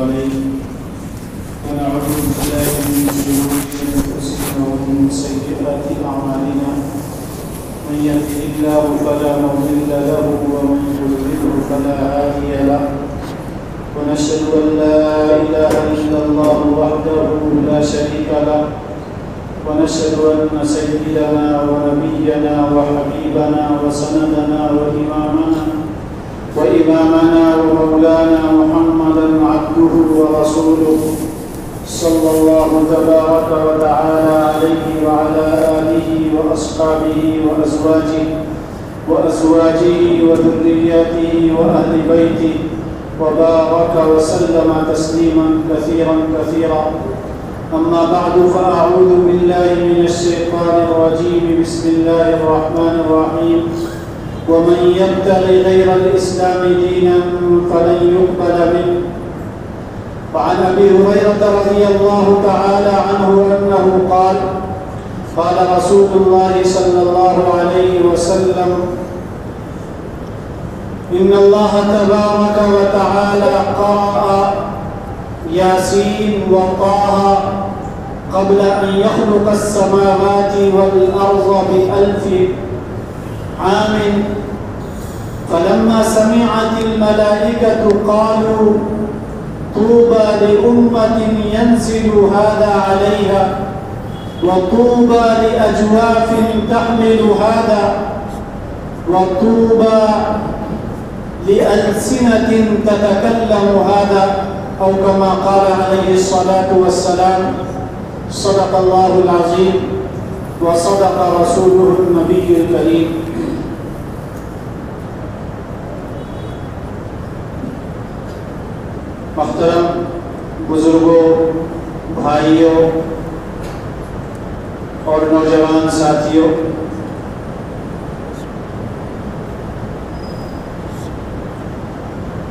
عليه ونعوذ بالله من شرور أنفسنا ومن سيئات أعمالنا من يهده الله فلا مضل له ومن يضلل فلا هادي له ونشهد أن لا إله إلا الله وحده لا شريك له ونشهد أن سيدنا ونبينا وحبيبنا وسندنا وإمامنا ومولانا محمدا عبده ورسوله صلى الله تبارك وتعالى عليه وعلى آله وأصحابه وأزواجه وذرياته وأهل بيته وبارك وسلم تسليما كثيرا أما بعد فأعوذ بالله من الشيطان الرجيم بسم الله الرحمن الرحيم ومن يبتغي غير الإسلام دينا فلن يقبل منه وعن أبي هريرة رضي الله تعالى عنه أنه قال قال رسول الله صلى الله عليه وسلم إن الله تبارك وتعالى قرأ ياسين وطه قبل أن يخلق السماوات والأرض ب1000 عام فلما سمعت الملائكة قالوا طوبى لأمة ينزل هذا عليها وطوبى لأجواف تحمل هذا وطوبى لألسنة تتكلم هذا أو كما قال عليه الصلاة والسلام صدق الله العظيم وصدق رسوله النبي الكريم. محترم بزرگوں، بھائیوں اور نوجوان ساتھیوں،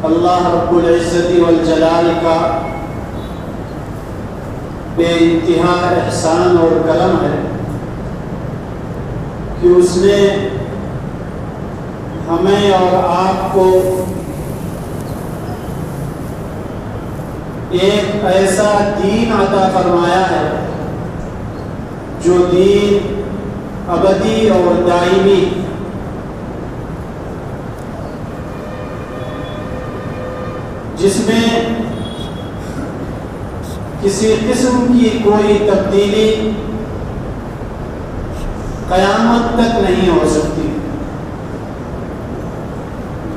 اللہ رب العزت والجلال کا بے انتہا احسان اور کرم ہے کہ اس نے ہمیں اور آپ کو ایک ایسا دین عطا فرمایا ہے جو دین ابدی اور دائمی، جس میں کسی قسم کی کوئی تبدیلی قیامت تک نہیں ہو سکتی.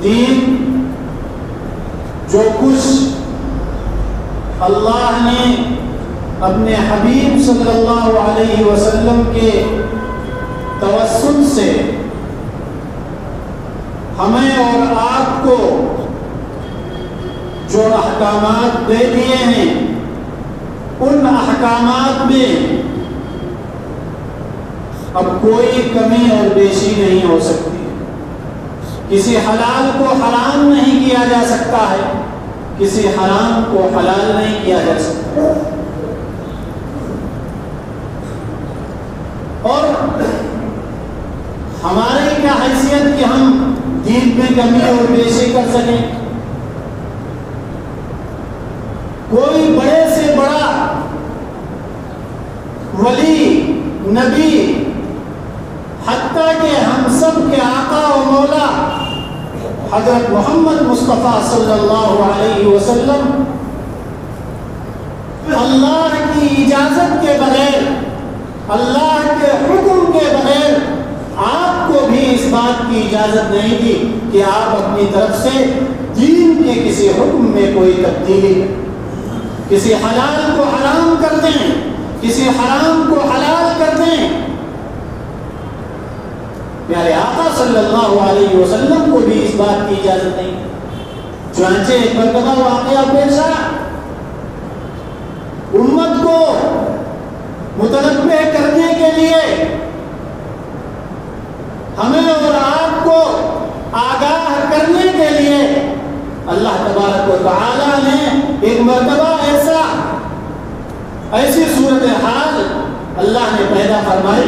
دین جو کچھ اللہ نے اپنے حبیب صلی اللہ علیہ وسلم کے توسط سے ہمیں اور آپ کو جو احکامات دے دیے ہیں، ان احکامات میں اب کوئی کمی اور بیشی نہیں ہو سکتی. کسی حلال کو حرام نہیں کیا جا سکتا ہے، کسی حرام کو حلال نہیں کیا جا سکتا. اور ہماری کیا حیثیت کہ ہم دین میں کمی اور بیشی کر سکیں؟ کوئی بڑے سے بڑا ولی، نبی، حتیٰ کہ ہم سب کے آقا و مولا حضرت محمد مصطفیٰ صلی اللہ علیہ وسلم اللہ کی اجازت کے بغیر، اللہ کے حکم کے بغیر آپ کو بھی اس بات کی اجازت نہیں دی کہ آپ اپنی طرف سے دین کے کسی حکم میں کوئی تبدیلی، کسی حلال کو حرام کر دیں، کسی حرام کو حلال کر دیں. پیارے آقا صلی اللہ علیہ وسلم کو بھی اس بات کی اجازت نہیں. چنانچہ ایک مرتبہ واقعہ پیش آیا، امت کو متنبہ کرنے کے لیے، ہمیں اور آپ کو آگاہ کرنے کے لیے اللہ تبارک و تعالی نے ایک مرتبہ ایسی صورتحال اللہ نے پیدا فرمائی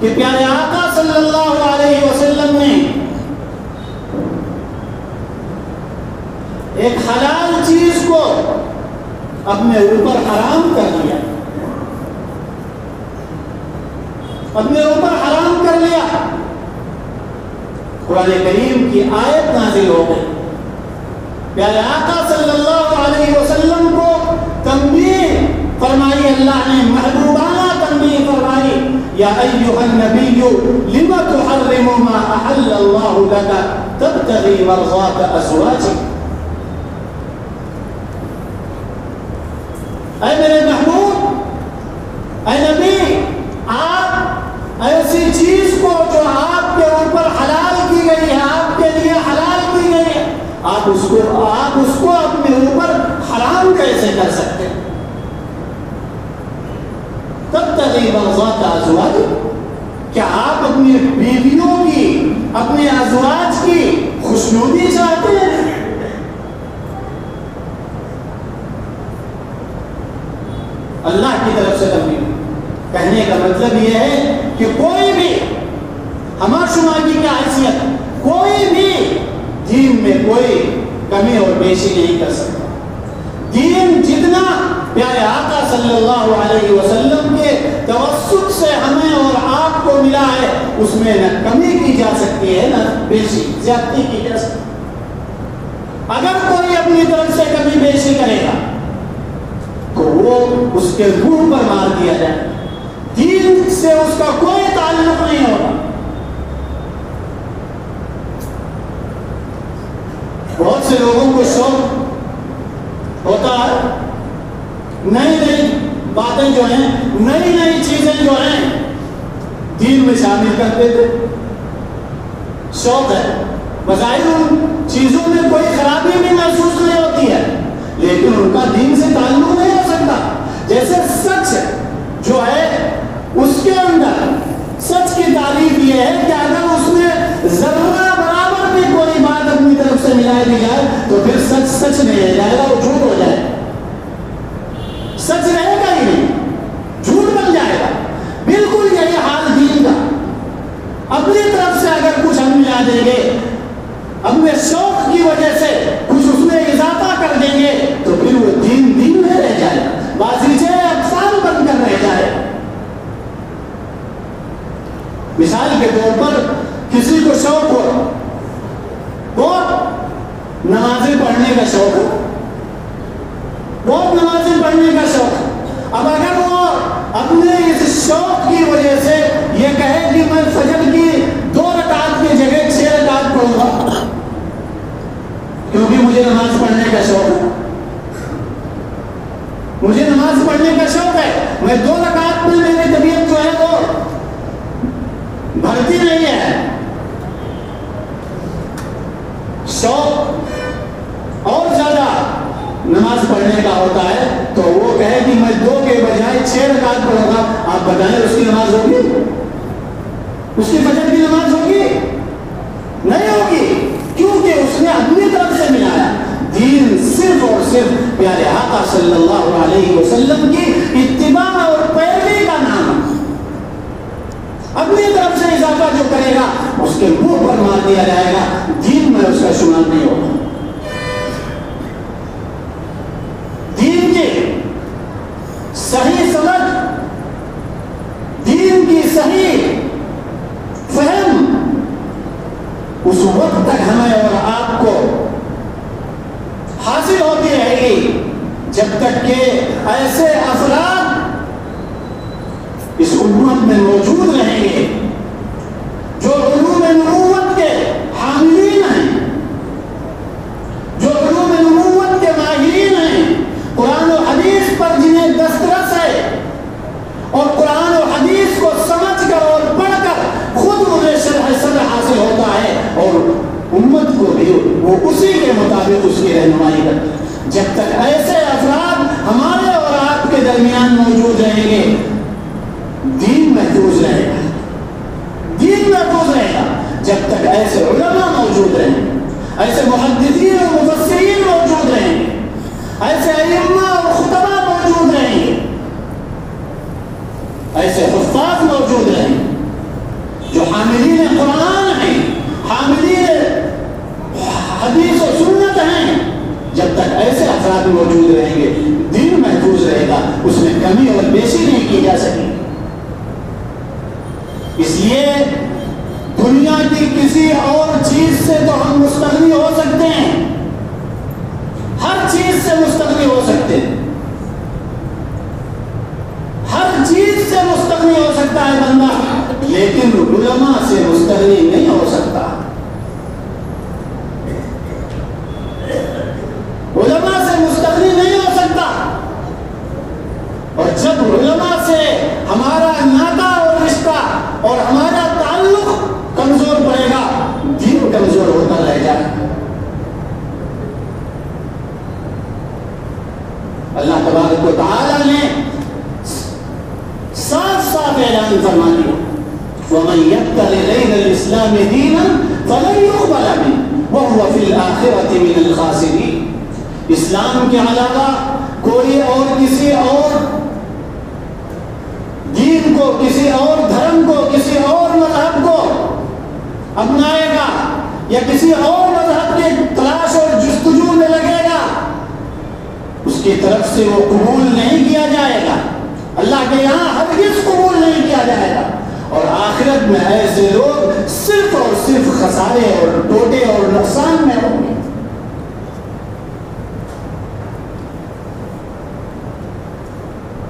کہ پیارے آقا صلی اللہ علیہ وسلم نے ایک حلال چیز کو اپنے اوپر حرام کر لیا، اپنے اوپر حرام کر لیا۔ قرآن کریم کی آیت نازل ہو گئی، پیارے آقا صلی اللہ علیہ وسلم کو تنبیہ فرمائی، اللہ نے محبوبانہ تنبیہ فرمائی، یا ایھا النبی لم تحرم ما احل اللہ لک تبتغی مرضات ازواجک۔ اے میرے محبوب، اے نبی، آپ ایسی چیز کو جو آپ کے اوپر حلال کی گئی ہے، آپ کے لیے حلال کی گئی ہے، آپ اس کو اپنے اوپر حرام کیسے کر سکتے ہیں؟ تبتغی مرضات ازواجک، کیا آپ اپنی بیویوں کی، اپنے ازواج کی خوشنودی چاہتے ہیں؟ اللہ کی طرف سے تنبیہ۔ کہنے کا مطلب یہ ہے کہ کوئی بھی ہمارا شماگی کی حیثیت، کوئی بھی دین میں کوئی کمی اور بیشی نہیں کر سکتا۔ دین جتنا پیارے آقا صلی اللہ علیہ وسلم کے توسط سے ہمیں اور آپ کو ملا ہے، اس میں نہ کمی کی جا سکتی ہے نہ بیشی، زیادتی کی جا سکتی۔ اگر کوئی اپنی طرف سے کمی بیشی کرے گا تو وہ اس کے منہ پر مار دیا جائے، دین سے اس کا کوئی تعلق نہیں ہوگا۔ بہت سے لوگوں کو شوق ہوتا ہے نئی نئی باتیں جو ہیں، نئی نئی چیزیں جو ہیں دین میں شامل کرتے تھے، شوق ہے۔ بظاہر ان چیزوں میں کوئی خرابی بھی محسوس نہیں ہوتی ہے، لیکن ان کا دین سے تعلق نہیں ہو سکتا۔ جیسے سچ جو ہے، اس کے اندر سچ کی تعریف یہ ہے کہ اگر اس میں ذرہ برابر بھی کوئی بات اپنی طرف سے ملائی دی جائے تو پھر سچ سچ نہیں رہ جائے گا، وہ جھوٹ ہو جائے گا، سچ رہے گا ہی نہیں، جھوٹ بن جائے گا۔ بالکل یہی حال دین کا، اپنی طرف سے اگر کچھ ہم ملا دیں گے، اپنے شوق کی وجہ سے کچھ اس میں اضافہ کر دیں گے تو پھر وہ دین دین میں رہ جائے گا، بازیچے افسان بن کر رہ جائے۔ مثال کے طور پر کسی کو شوق ہو، بہت نمازیں پڑھنے کا شوق ہو، بہت نمازیں پڑھنے کا شوق، اب اگر وہ اپنے اس شوق کی وجہ سے یہ کہے کہ میں فجر کی 2 رکعت کی جگہ 6 رکعت پڑھوں گا کیونکہ مجھے نماز پڑھنے کا شوق ہے، مجھے نماز پڑھنے کا شوق ہے، میں 2 رکعت میں میری طبیعت جو ہے وہ بھرتی نہیں ہے، شوق اور زیادہ نماز پڑھنے کا ہوتا ہے، تو وہ کہے کہ میں 2 کے بجائے 6 رکعت پڑھوں گا، آپ بتائیں اس کی نماز ہوگی؟ اس کی فجر کی نماز ہوگی؟ نہیں ہوگی، کیونکہ اس نے اپنی طرف سے ملایا۔ دین صرف اور صرف پیارے آقا صلی اللہ علیہ وسلم کی اتباع اور پیروی کا نام، اپنی طرف سے اضافہ جو کرے گا اس کے منہ پر مار دیا جائے گا، دین میں اس کا شمار نہیں ہوگا۔ دین کی صحیح سمجھ، دین کی صحیح فہم اس وقت تک ہمیں اور آپ کو حاصل ہوتی رہے گی جب تک کہ ایسے افراد اس امت میں موجود رہیں گے جو علوم نبوت کے حاملین ہیں، جو علوم نبوت کے ماہرین ہیں، قرآن و حدیث پر جنہیں دسترس ہے اور قرآن و حدیث کو سمجھ کر اور پڑھ کر خود انہیں شرح صدر حاصل ہوتا ہے اور امت کو بھی وہ اسی کے مطابق اس کی رہنمائی کرتے ہیں۔ جب تک ایسے افراد ہمارے اور آپ کے درمیان موجود رہیں گے، دین محفوظ رہے گا، دین محفوظ رہے گا۔ جب تک ایسے علماء موجود رہیں گے، ایسے محدثین اور مفسرین موجود رہیں گے، ایسے ائمہ اور خطبہ موجود رہیں گے، ایسے حفاظ موجود رہیں گے جو حاملین قرآن ہیں، حاملین حدیث و سنت ہیں، ساتھ موجود رہیں گے، دین محفوظ رہے گا، اس میں کمی اور بیشی نہیں کی جا سکے۔ اس لیے دنیا کی کسی اور چیز سے تو ہم مستغنی ہو سکتے ہیں، ہر چیز سے مستغنی ہو سکتے ہیں، ہر چیز سے مستغنی ہو سکتا ہے بندہ، لیکن علماء سے مستغنی نہیں ہو سکتا۔ علماء سے مستغنی نہیں ہو سکتا، اور جب علماء سے ہمارا ناطہ اور رشتہ اور ہمارا تعلق کمزور پڑے گا، دین کمزور ہوتا رہ جائے گا۔ اللہ تبارک و تعالی نے صاف صاف اعلان فرما دیا، وَمَن يَبْتَغِ غَيْرَ الْإِسْلَامِ دِينًا فَلَن يُقْبَلَ مِنْهُ وَهُوَ فِي الْآخِرَةِ مِنَ الْخَاسِرِينَ۔ اسلام کے علاوہ کوئی اور کسی اور دین کو، کسی اور دھرم کو، کسی اور مذہب کو اپنائے گا یا کسی اور مذہب کے تلاش اور جستجو میں لگے گا، اس کی طرف سے وہ قبول نہیں کیا جائے گا، اللہ کے یہاں ہرگز قبول نہیں کیا جائے گا، اور آخرت میں ایسے لوگ صرف اور صرف خسارے اور ٹوٹے اور نقصان میں ہوں گے۔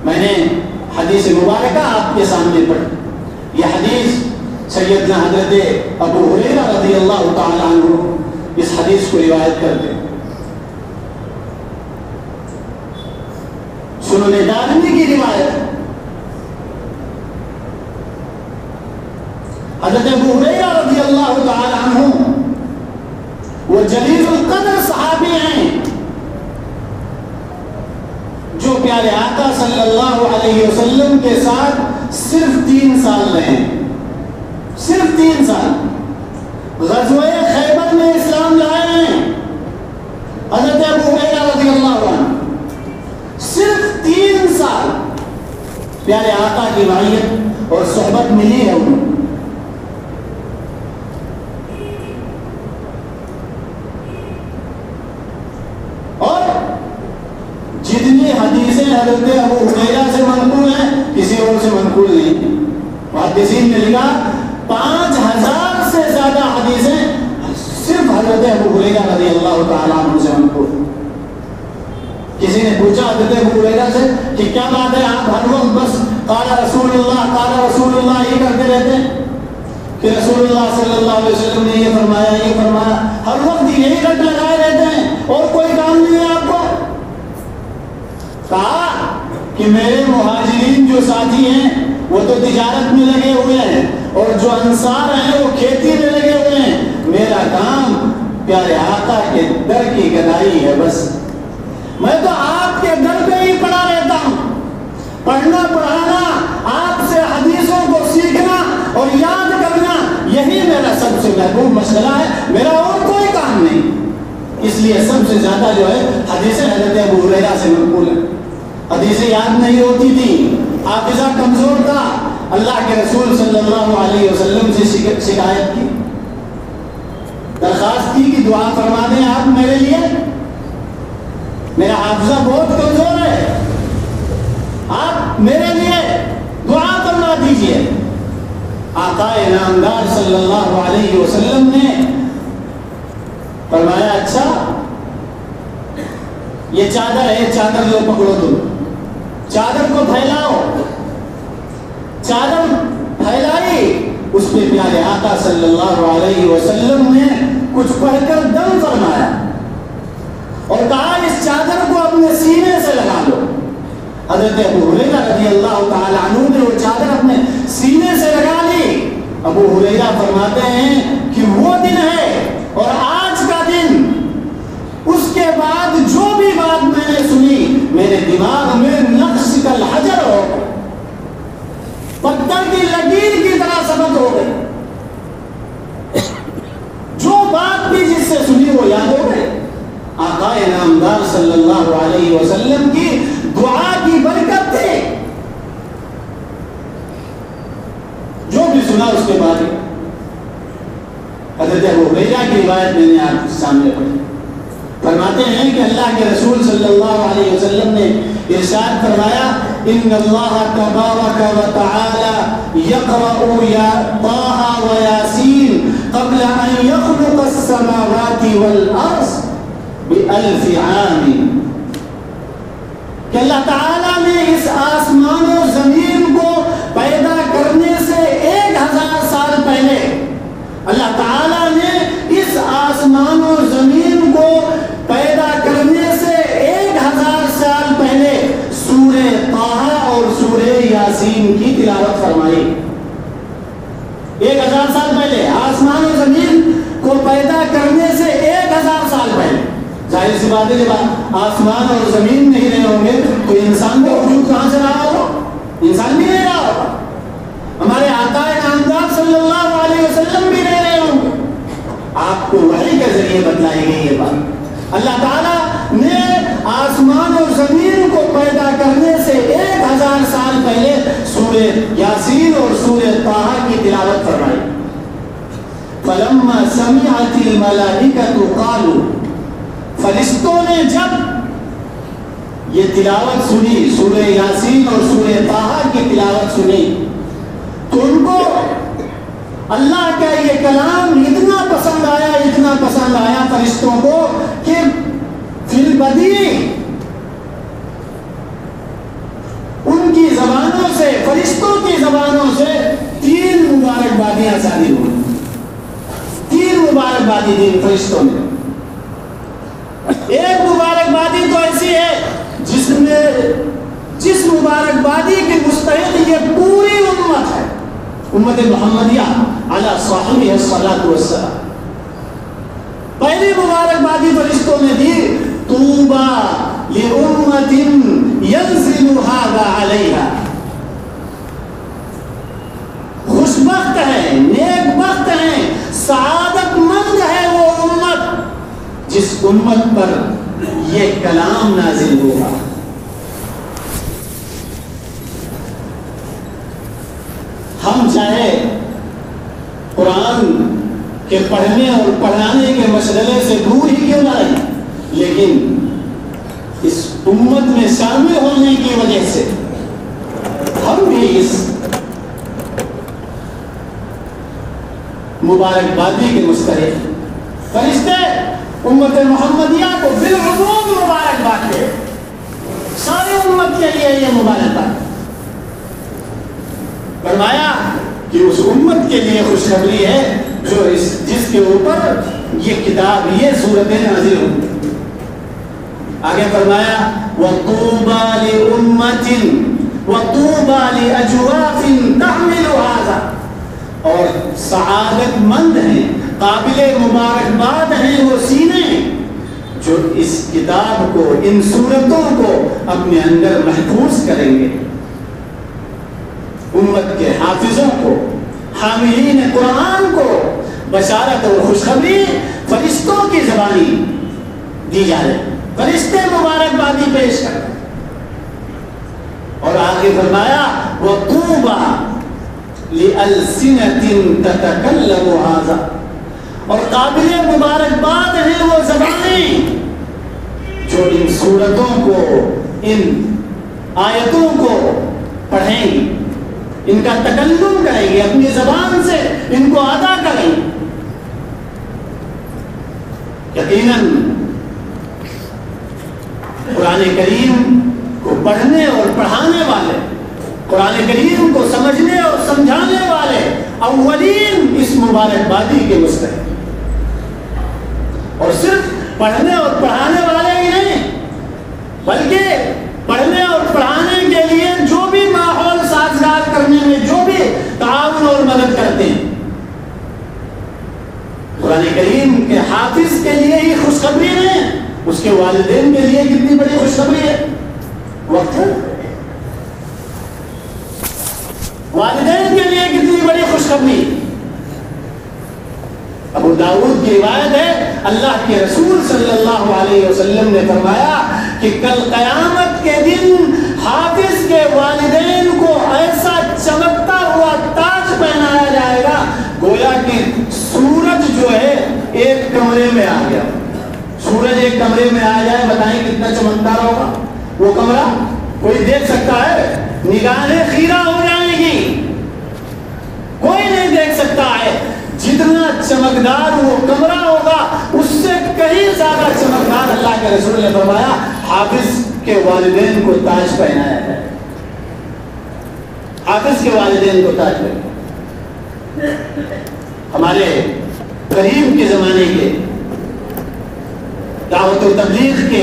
میں نے حدیث مبارکہ آپ کے سامنے پڑھی، یہ حدیث سیدنا حضرت ابو ہریرہ رضی اللہ تعالی عنہ اس حدیث کو روایت کرتے ہیں۔ سنن دارمی کی روایت، حضرت ابو ہریرہ رضی اللہ تعالی عنہ وہ جلیل القدر صحابی ہیں جو پیارے آقا صلی اللہ علیہ وسلم کے ساتھ صرف 3 سال رہے، صرف 3 سال غزوہ خیبر میں اسلام لائے ہیں حضرت ابو ہریرہ رضی اللہ عنہ، صرف 3 سال پیارے آقا کی معیت اور صحبت ملی ہے انہیں۔ جتنی حدیثیں حضرت ابو ہریرہ سے منقول ہیں کسی اور سے منقول نہیں۔ محدثین نے لکھا 5000 سے زیادہ حدیثیں صرف حضرت ابو ہریرہ رضی اللہ تعالیٰ عنہ سے منقول۔ کسی نے پوچھا حضرت ابو ہریرہ سے کہ کیا بات ہے آپ ہر وقت بس قال رسول اللہ یہ کرتے رہتے ہیں کہ رسول اللہ صلی اللہ علیہ وسلم نے یہ فرمایا، ہر وقت یہی رٹ لگائے رہتے ہیں اور کوئی کام نہیں ہے آپ کو؟ کہا کہ میرے مہاجرین جو ساتھی ہیں وہ تو تجارت میں لگے ہوئے ہیں اور جو انصار ہیں وہ کھیتی میں لگے ہوئے ہیں، میرا کام پیارے آقا کے در کی گدائی ہے، بس میں تو آپ کے در پہ ہی پڑا رہتا ہوں۔ پڑھنا پڑھانا، آپ سے حدیثوں کو سیکھنا اور یاد کرنا، یہی میرا سب سے محبوب مشغلہ ہے، میرا اور کوئی کام نہیں۔ اس لیے سب سے زیادہ جو ہے حدیثیں حضرت ابو ہریرہ سے منقول ہیں۔ حدیثیں یاد نہیں ہوتی تھی، حافظہ کمزور تھا، اللہ کے رسول صلی اللہ علیہ وسلم سے شکایت کی، درخواست کی کہ دعا فرما دیں آپ میرے لیے، میرا حافظہ بہت کمزور ہے، آپ میرے لیے دعا فرما دیجئے۔ آقا انعامدار صلی اللہ علیہ وسلم نے فرمایا اچھا یہ چادر ہے، چادر لو پکڑو، تم چادر کو پھیلاؤ۔ چادر پھیلائی، اس پہ پیارے آقا صلی اللہ علیہ وسلم نے کچھ پڑھ کر دم فرمایا اور کہا اس چادر کو اپنے سینے سے لگا لو۔ حضرت ابو ہریرہ رضی اللہ تعالی عنہ نے وہ چادر اپنے سینے سے لگا لی۔ ابو ہریرہ فرماتے ہیں کہ وہ دن ہے اور آج کا دن، اس کے بعد جو بھی بات میں نے سنی میرے دماغ میں نقش کا حجر ہو گئی، پتھر کی لکیر کی طرح ثبت ہو گئی، جو بات بھی جس سے سنی وہ یاد ہو گئی۔ آقا انعامدار صلی اللہ علیہ وسلم کی دعا کی برکت تھی، جو بھی سنا اس کے بعد حضرت ابو ہریرہ کی روایت میں نے آپ کے سامنے پڑھی۔ فرمایا فرماتے ہیں کہ اللہ کے رسول صلی اللہ علیہ وسلم نے ارشاد فرمایا ان اللہ تبارک و تعالی یقرأ یا طٰہ و یاسین قبل ان یخلق السماوات والارض بألف عام، کہ اللہ تعالیٰ نے اس آسمان و زمین کو پیدا کرنے سے 1000 سال پہلے، اللہ تعالیٰ نے اس آسمان و زمین کو پیدا کرنے سے 1000 سال پہلے سورہ طٰہ اور سورہ یاسین کی تلاوت فرمائی۔ 1000 سال پہلے آسمان و زمین کو پیدا کرنے سے 1000 سال پہلے۔ ظاہر سی بات ہے جب آسمان اور زمین نہیں رہے ہوں گے تو انسان کا وجود کہاں سے رہا ہوگا؟ انسان بھی نہیں رہا ہوگا، ہمارے آقا نامدار صلی اللہ علیہ وسلم بھی نہیں رہے ہوں گے۔ آپ کو وحی کے ذریعے بتلائی گئی یہ بات۔ اللہ تعالیٰ نے آسمان اور زمین کو پیدا کرنے سے 1000 سال پہلے سورہ یاسین اور سورہ طٰہ کی تلاوت فرمائی۔ فَلَمَّا سَمِعَتِ الْمَلَائِكَةُ قَالُوا، فرشتوں نے جب یہ تلاوت سنی، سورہ یاسین اور سورہ طٰہ کی تلاوت سنی، تو ان کو اللہ کا یہ کلام اتنا پسند آیا فرشتوں کو کہ فی البدیع ان کی زبانوں سے، فرشتوں کی زبانوں سے 3 مبارکبادیاں صادر ہوئی۔ 3 مبارکبادی دی فرشتوں نے۔ ایک مبارکبادی تو ایسی ہے جس مبارکبادی کے مستحق یہ پوری امت ہے، امت محمدیہ علی صاحبہ الصلاۃ والسلام۔ پہلی مبارکبادی فرشتوں نے دی طوبی لأمۃ ینزل ھذا علیہا، خوش بخت ہے، نیک بخت ہے، سعادت مند ہے وہ امت جس امت پر یہ کلام نازل ہوگا۔ ہم چاہے قرآن کے پڑھنے اور پڑھانے کے مسئلے سے دور ہی کیوں نہ رہیں، لیکن اس امت میں شامل ہونے کی وجہ سے ہم بھی اس مبارکبادی کے مستحق۔ فرشتے امت محمدیہ کو بالعموم مبارکباد دے، ساری امت کے لیے یہ مبارکباد۔ فرمایا کہ اس امت کے لیے خوشخبری ہے جو جس کے اوپر یہ کتاب، یہ سورتیں نازل ہوئی۔ آگے فرمایا وَطُوبَى لِأُمَّةٍ وَطُوبَى لِأَجْوَافٍ تَحْمِلُ هَذَا، اور سعادت مند ہیں، قابل مبارکباد ہیں وہ سینے جو اس کتاب کو، ان سورتوں کو اپنے اندر محفوظ کریں گے۔ امت کے حافظوں کو، حاملین قرآن کو بشارت اور خوشخبری فرشتوں کی زبانی دی جا رہی، فرشتے مبارکبادی پیش کر رہے۔ اور آگے فرمایا وَطُوبَى لِأَلْسِنَةٍ تَتَكَلَّمُ هَذَا، اور قابل مبارکباد ہیں وہ زبانیں جو ان سورتوں کو، ان آیتوں کو پڑھیں گی، ان کا تکلم کریں گے، اپنی زبان سے ان کو ادا کریں گے۔ یقیناً قرآن کریم کو پڑھنے اور پڑھانے والے، قرآن کریم کو سمجھنے اور سمجھانے والے اولین اس مبارکبادی کے مستحق، اور صرف پڑھنے اور پڑھانے والے ہی نہیں بلکہ پڑھنے اور پڑھانے کے لیے جو بھی ماحول سازگار کرنے میں جو بھی تعاون اور مدد کرتے ہیں، قرآن کریم کے حافظ کے لیے ہی خوشخبری نہیں، اس کے والدین کے لیے کتنی بڑی خوشخبری ہے۔ وقت ہے والدین کے لیے کتنی بڑی خوشخبری۔ ابو داؤد کی روایت ہے، اللہ کے رسول صلی اللہ علیہ وسلم نے فرمایا کہ کل قیامت کے دن حافظ کے والدین کو ایسا چمکتا ہوا تاج پہنایا جائے گا گویا کہ سورج جو ہے ایک کمرے میں آ گیا، سورج ایک کمرے میں آ جائے، بتائیں کتنا چمکدار ہوگا وہ کمرہ؟ کوئی دیکھ سکتا ہے؟ نگاہیں خیرہ ہو جائیں گی، کوئی نہیں دیکھ سکتا ہے۔ جتنا چمکدار وہ کمرہ ہوگا اس سے کہیں زیادہ چمکدار اللہ کے رسول نے فرمایا حافظ کے والدین کو تاج پہنایا ہے، حافظ کے والدین کو تاج پہنایا۔ ہمارے قریب کے زمانے کے دعوت و تبلیغ کے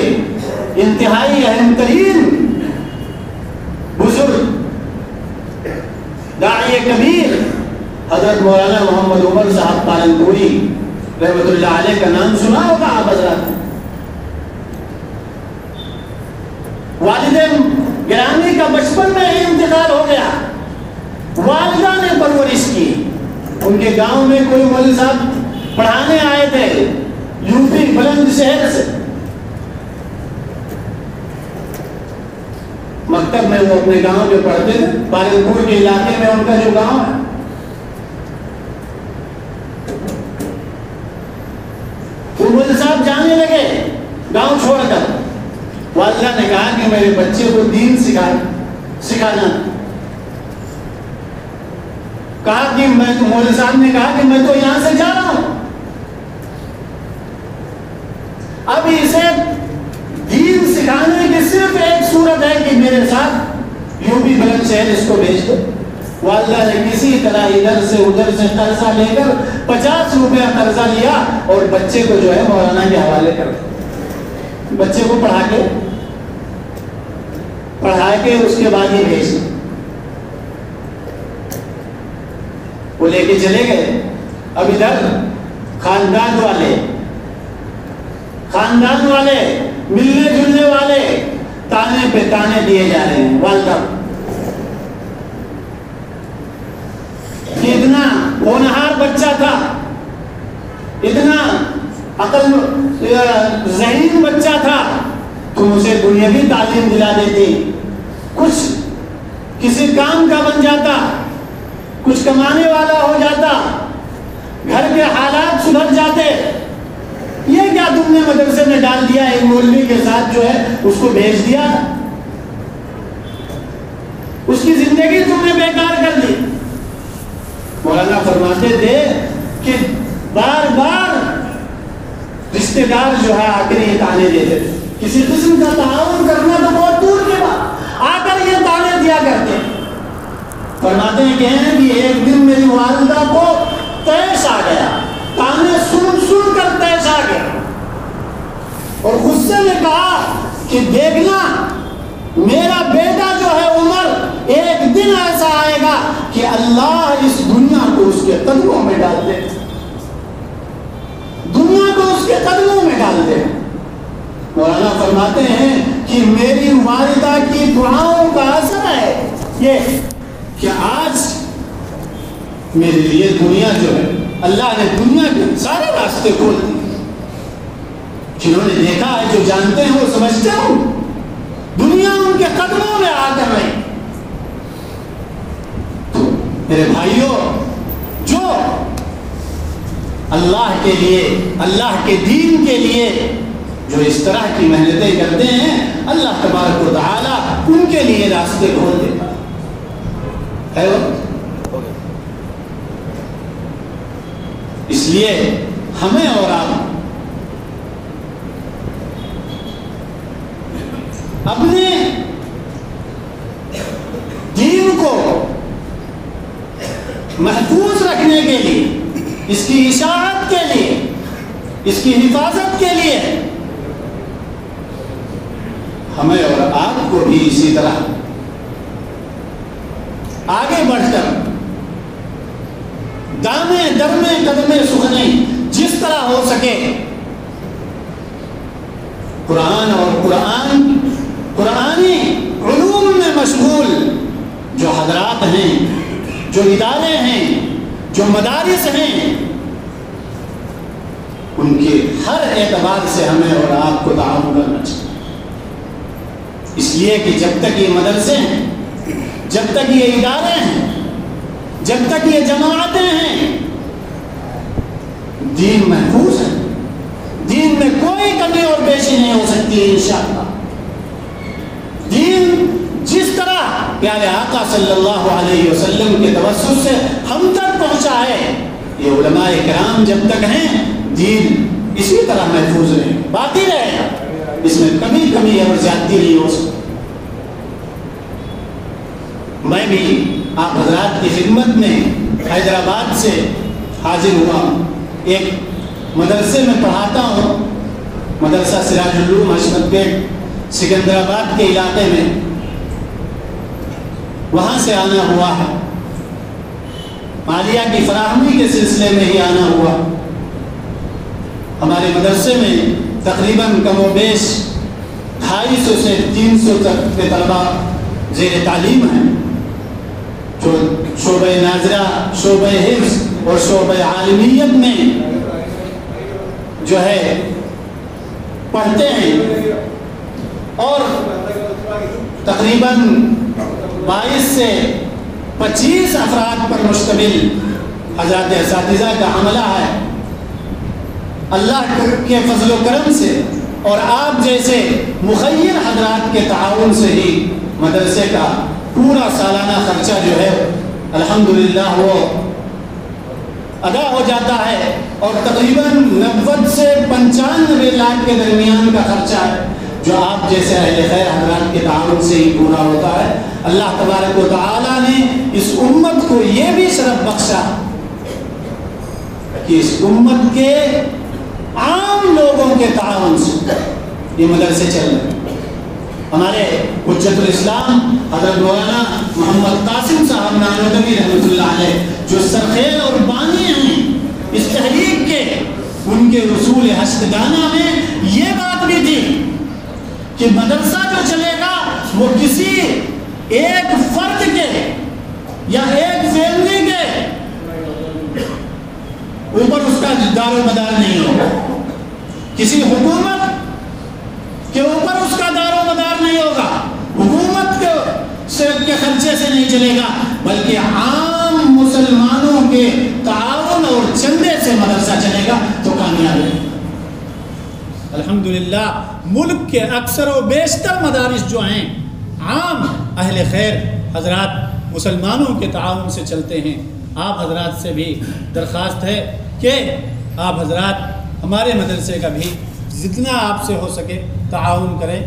انتہائی اہم ترین بزرگ داعی کبیر حضرت مولانا محمد عمر صاحب پالنپوری رحمۃ اللہ علیہ کا نام سنا ہوگا آپ حضرات۔ والد گرامی کا بچپن میں ہی انتقال ہو گیا، والدہ نے پرورش کی۔ ان کے گاؤں میں کوئی مولوی صاحب پڑھانے آئے تھے یو پی بلند شہر سے، مکتب میں وہ اپنے گاؤں جو پڑھتے تھے، پالنپور کے علاقے میں ان کا جو گاؤں ہے، وہ مولوی صاحب جانے لگے گاؤں چھوڑ کر۔ والدہ نے کہا کہ میرے بچے کو دین سکھانا۔ کہا کہ مولوی صاحب نے کہا کہ میں تو یہاں سے جا رہا ہوں، اب اسے دین سکھانے کی صرف ایک صورت ہے کہ میرے ساتھ یو پی بلند شہر اس کو بھیج دو۔ والدہ نے کسی طرح ادھر سے ادھر سے قرضہ لے کر 50 روپیہ قرضہ لیا اور بچے کو جو ہے مولانا کے حوالے کر دیا۔ بچے کو پڑھا کے اس کے بعد ہی بھیج دیا۔ وہ لے کے چلے گئے۔ اب ادھر خاندان والے ملنے جلنے والے تانے پہ تانے دیے جا رہے ہیں۔ والدہ اتنا ہونہار بچہ تھا، اتنا عقل ذہین بچہ تھا، تم اسے دنیاوی تعلیم دلا دیتی، کچھ کسی کام کا بن جاتا، کچھ کمانے والا ہو جاتا، گھر کے حالات سدھر جاتے۔ یہ کیا تم نے مدرسے میں ڈال دیا، ایک مولوی کے ساتھ جو ہے اس کو بھیج دیا، اس کی زندگی تم نے بیکار کر دی۔ مولانا فرماتے تھے کہ بار بار رشتے دار جو ہے آ کر یہ تانے دیتے تھے، کسی قسم کا تعاون کرنا تو بہت دور کے بعد آ کر یہ تانے دیا کرتے۔ فرماتے ہیں کہ ایک دن میری والدہ کو تیش آ گیا، تانے سن سن کر تیش آ گیا، اور غصے میں کہا کہ دیکھنا میرا بیٹا جو ہے عمر ایک دن ایسا آئے گا کہ اللہ اس دنیا کو اس کے قدموں میں ڈال دے، دنیا کو اس کے قدموں میں ڈال دے۔ مولانا فرماتے ہیں کہ میری والدہ کی دعاؤں کا اثر ہے یہ کہ آج میرے لیے دنیا جو ہے، اللہ نے دنیا کے سارے راستے کھول دیے۔ جنہوں نے دیکھا ہے، جو جانتے ہیں، وہ سمجھتے ہوں دنیا ان کے قدموں میں آ کر رہی۔ تو میرے بھائیوں، جو اللہ کے لیے، اللہ کے دین کے لیے جو اس طرح کی محنتیں کرتے ہیں، اللہ تبارک و تعالی ان کے لیے راستے کھول دیتا ہے۔ اس لیے ہمیں اور آپ اپنے دین کو محفوظ رکھنے کے لیے، اس کی اشاعت کے لیے، اس کی حفاظت کے لیے ہمیں اور آپ کو بھی اسی طرح آگے بڑھ کر دامے درمے قدمے سخنے جس طرح ہو سکے قرآن اور قرآنی علوم میں مشغول جو حضرات ہیں، جو ادارے ہیں، جو مدارس ہیں، ان کے ہر اعتبار سے ہمیں اور آپ کو تعاون کرنا چاہیے۔ اس لیے کہ جب تک یہ مدرسے ہیں، جب تک یہ ادارے ہیں، جب تک یہ جماعتیں ہیں، دین محفوظ ہے، دین میں کوئی کوئی کمی اور بیشی نہیں ہو سکتی انشاءاللہ۔ دین جس طرح پیارے آقا صلی اللہ علیہ وسلم کے توسط سے ہم تک پہنچا ہے، یہ علماء کرام جب تک ہیں دین اسی طرح محفوظ رہے، باقی رہے گا، اس میں کمی اور زیادتی نہیں ہو سکتی۔ میں بھی آپ حضرات کی خدمت میں حیدرآباد سے حاضر ہوا ہوں، ایک مدرسے میں پڑھاتا ہوں، مدرسہ سراج العلوم حشمت پیٹ سکندرآباد کے علاقے میں، وہاں سے آنا ہوا ہے، مالیہ کی فراہمی کے سلسلے میں ہی آنا ہوا۔ ہمارے مدرسے میں تقریباً کم و بیش 250 سے 300 تک کے طلبہ زیر تعلیم ہیں، جو شعبہ ناظرہ، شعبہ حفظ اور شعبہ عالمیت میں جو ہے پڑھتے ہیں، اور تقریباً 22 سے 25 افراد پر مشتمل حضرات اساتذہ کا عملہ ہے۔ اللہ کے فضل و کرم سے اور آپ جیسے مخیر حضرات کے تعاون سے ہی مدرسے کا پورا سالانہ خرچہ جو ہے الحمدللہ وہ ادا ہو جاتا ہے، اور تقریباً 90 سے 95 لاکھ کے درمیان کا خرچہ ہے جو آپ جیسے اہل خیر حضرات کے تعاون سے ہی پورا ہوتا ہے۔ اللہ تبارک و تعالیٰ نے اس امت کو یہ بھی شرف بخشا کہ اس امت کے عام لوگوں کے تعاون سے یہ مدرسے چل رہے ہیں۔ ہمارے حجت الاسلام حضرت مولانا محمد قاسم صاحب نانوتوی رحمۃ اللہ علیہ جو سرخیل اور بانی ہیں اس تحریک کے، ان کے رسول ہشتگانہ میں یہ بات بھی تھی کہ مدرسہ جو چلے گا وہ کسی ایک فرد کے یا ایک فیملی کے اوپر اس کا دار و مدار نہیں ہوگا، کسی حکومت کے اوپر اس کا دار و مدار نہیں ہوگا، حکومت کے خرچے سے نہیں چلے گا، بلکہ عام مسلمانوں کے تعاون اور چندے سے مدرسہ چلے گا تو کامیاب ہے۔ الحمدللہ ملک کے اکثر و بیشتر مدارس جو ہیں عام اہل خیر حضرات مسلمانوں کے تعاون سے چلتے ہیں۔ آپ حضرات سے بھی درخواست ہے کہ آپ حضرات ہمارے مدرسے کا بھی جتنا آپ سے ہو سکے تعاون کریں۔